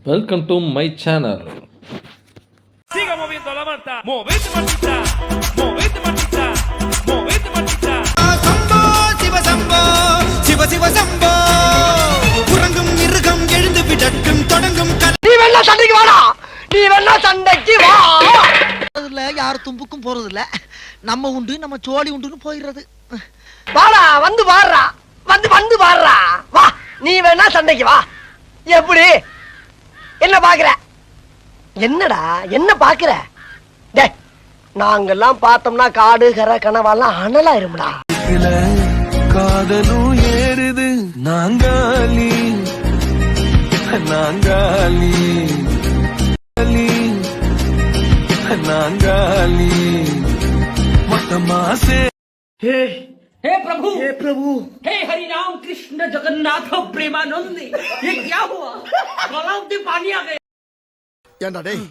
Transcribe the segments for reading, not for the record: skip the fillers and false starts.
Welcome to my channel. Siga moviendo la manta, movete mantita, movete mantita, movete mantita. Shambho சிவ சம்போ சிவ சிவ சம்போ உறங்கும் மிருகம் எழுந்து விடட்டும் தொடங்கும் நீ வேணா சண்டைக்கு வாடா, நீ வேணா சண்டைக்கு வா. அதுல யார் தும்புக்கும் போறது இல்ல, நம்ம உண்டு நம்ம சோழி உண்டுன்னு போயிடுறது. வாடா, வந்து பாடுறா, வந்து பாடுறா, வா. நீ வேணா சண்டைக்கு வா. எப்படி என்ன பாக்குற? என்னடா என்ன பாக்குற? டே, நாங்கெல்லாம் பார்த்தோம்னா காடு கரை கனவாலாம் அனலா இருமுடா. காதலும் ஏறுது நாங்காலி நாங்காலி நாங்காலி மொத்தமாசே हे प्रभु हे हरि राम कृष्ण जगन्नाथ प्रेमानंद, ये क्या हुआ? गलाव में पानी आ गया. ஏண்டா டேய்,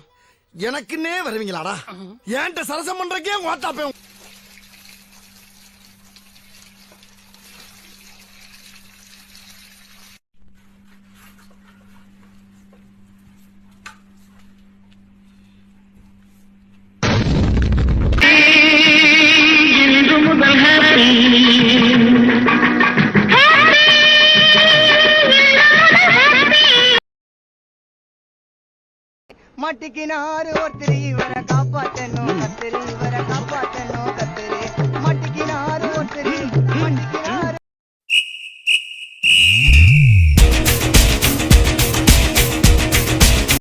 எனக்குன்னே வருவீங்களாடா? ஏன்ட்ட சரசம் பண்றக்கே வாட்டாப்பே. மாட்டிக்கினாரு ஒருத்தர் இவரை காப்பாத்த